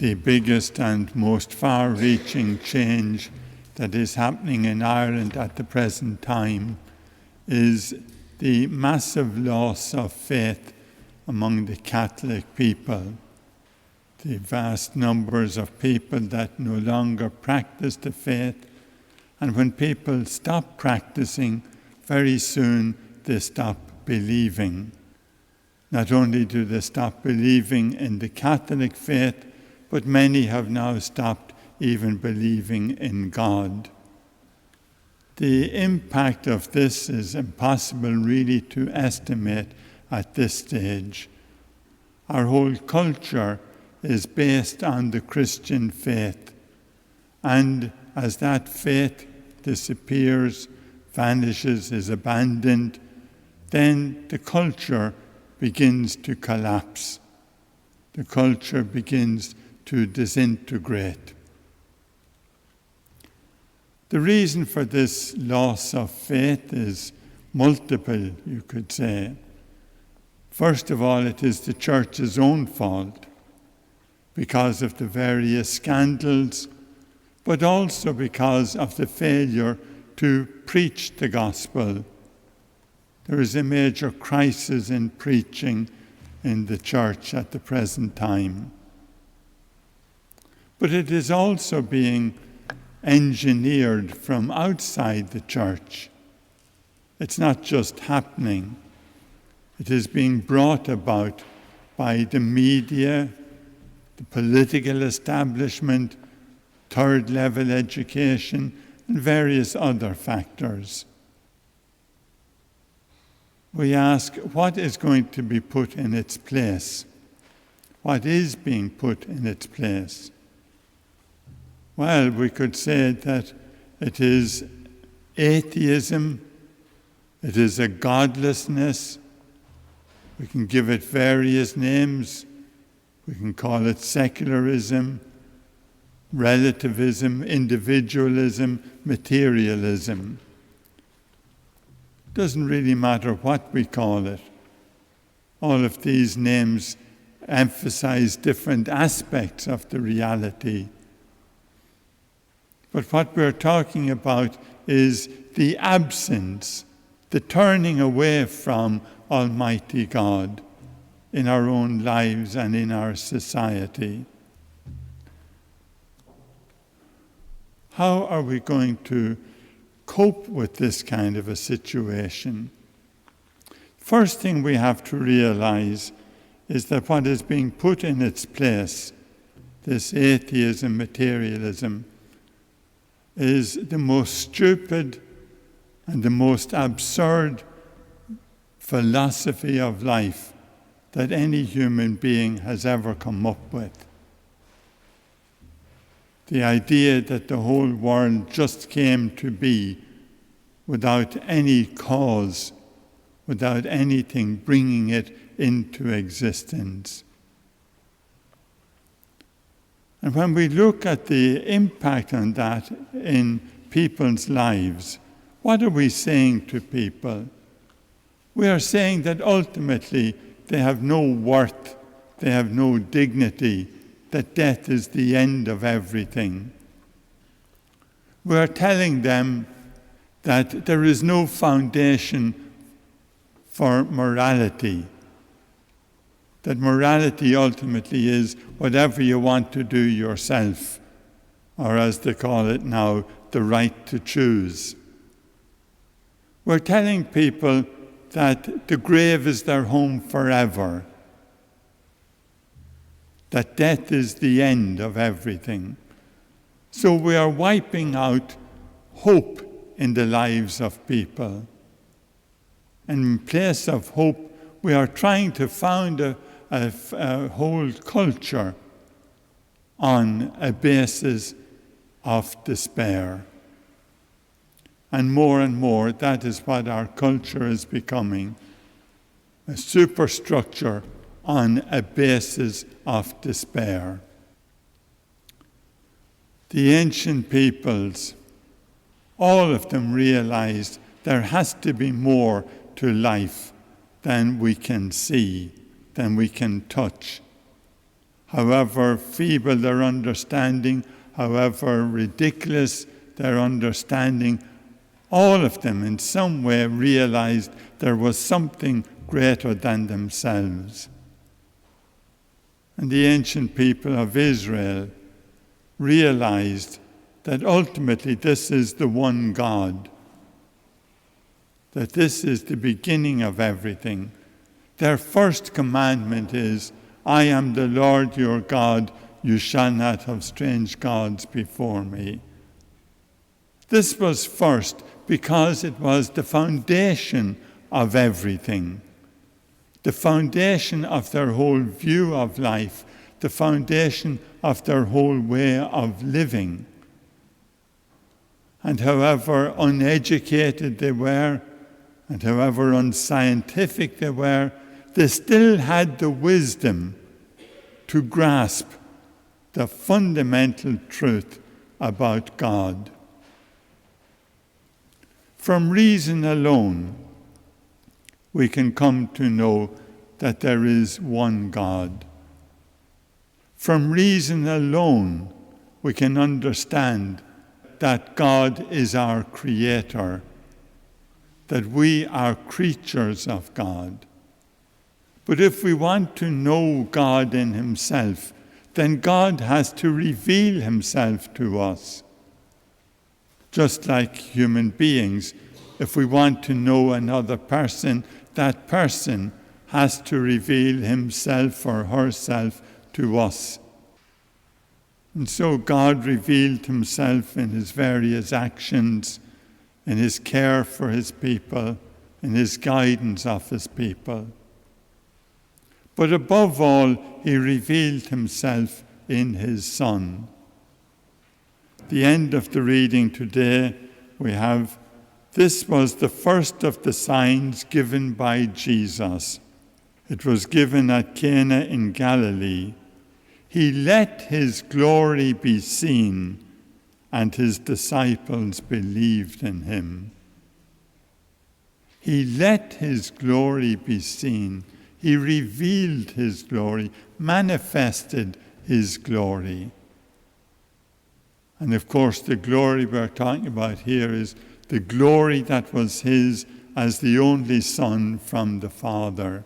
the biggest and most far-reaching change that is happening in Ireland at the present time is the massive loss of faith among the Catholic people. The vast numbers of people that no longer practice the faith, and when people stop practicing, very soon they stop believing. Not only do they stop believing in the Catholic faith, but many have now stopped even believing in God. The impact of this is impossible really to estimate at this stage. Our whole culture is based on the Christian faith, and as that faith disappears, vanishes, is abandoned, then the culture begins to collapse. The culture begins to disintegrate. The reason for this loss of faith is multiple, you could say. First of all, it is the church's own fault because of the various scandals, but also because of the failure to preach the gospel. There is a major crisis in preaching in the church at the present time. But it is also being engineered from outside the church. It's not just happening. It is being brought about by the media, the political establishment, third-level education, and various other factors. We ask, what is going to be put in its place? What is being put in its place? Well, we could say that it is atheism, it is a godlessness. We can give it various names. We can call it secularism, relativism, individualism, materialism. Doesn't really matter what we call it. All of these names emphasize different aspects of the reality. But what we're talking about is the absence, the turning away from Almighty God in our own lives and in our society. How are we going to cope with this kind of a situation? First thing we have to realize is that what is being put in its place, this atheism, materialism, is the most stupid and the most absurd philosophy of life that any human being has ever come up with. The idea that the whole world just came to be without any cause, without anything bringing it into existence. And when we look at the impact on that in people's lives, what are we saying to people? We are saying that ultimately they have no worth, they have no dignity, that death is the end of everything. We are telling them that there is no foundation for morality, that morality ultimately is whatever you want to do yourself, or as they call it now, the right to choose. We're telling people that the grave is their home forever, that death is the end of everything. So we are wiping out hope in the lives of people. And in place of hope, we are trying to found a whole culture on a basis of despair. And more, that is what our culture is becoming, a superstructure on a basis of despair. The ancient peoples, all of them realized there has to be more to life than we can see, than we can touch. however feeble their understanding, however ridiculous their understanding, all of them in some way realized there was something greater than themselves. And the ancient people of Israel realized that ultimately this is the one God, that this is the beginning of everything. Their first commandment is, I am the Lord your God, you shall not have strange gods before me. This was first because it was the foundation of everything, the foundation of their whole view of life, the foundation of their whole way of living. And however uneducated they were, and however unscientific they were, they still had the wisdom to grasp the fundamental truth about God. From reason alone, we can come to know that there is one God. From reason alone, we can understand that God is our creator, that we are creatures of God. But if we want to know God in himself, then God has to reveal himself to us. Just like human beings, if we want to know another person, that person has to reveal himself or herself to us. And so God revealed himself in his various actions, in his care for his people, in his guidance of his people. But above all, he revealed himself in his Son. At the end of the reading today, we have, this was the first of the signs given by Jesus. It was given at Cana in Galilee. He let his glory be seen, and his disciples believed in him. He let his glory be seen. He revealed his glory, manifested his glory. And of course, the glory we're talking about here is the glory that was his as the only Son from the Father.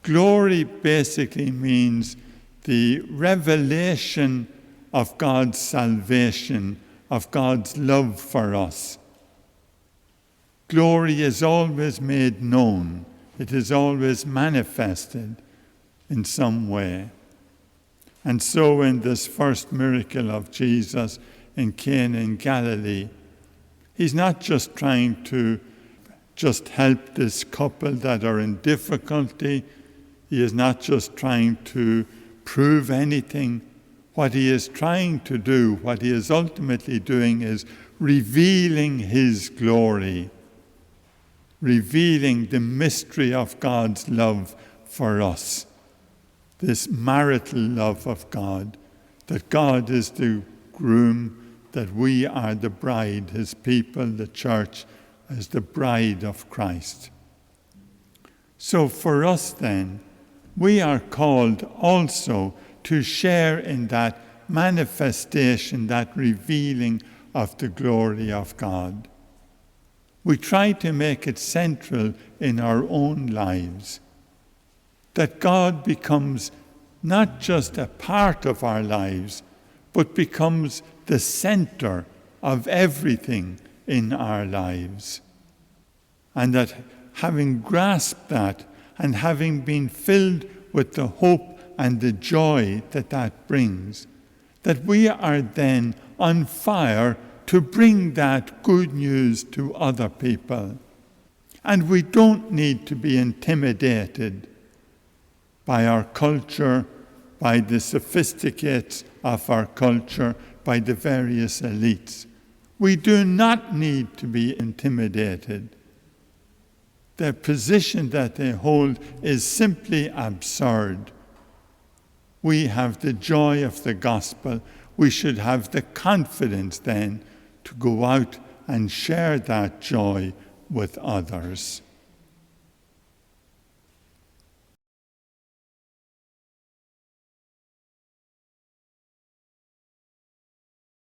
Glory basically means the revelation of God's salvation, of God's love for us. Glory is always made known. It is always manifested in some way. And so in this first miracle of Jesus in Cana in Galilee, he's not just trying to just help this couple that are in difficulty. He is not just trying to prove anything. What he is trying to do, what he is ultimately doing, is revealing his glory, revealing the mystery of God's love for us, this marital love of God, that God is the groom, that we are the bride, his people, the church, as the bride of Christ. So for us then, we are called also to share in that manifestation, that revealing of the glory of God. We try to make it central in our own lives, that God becomes not just a part of our lives, but becomes the center of everything in our lives. And that having grasped that, and having been filled with the hope and the joy that that brings, that we are then on fire to bring that good news to other people. And we don't need to be intimidated by our culture, by the sophisticates of our culture, by the various elites. We do not need to be intimidated. The position that they hold is simply absurd. We have the joy of the gospel. We should have the confidence then to go out and share that joy with others.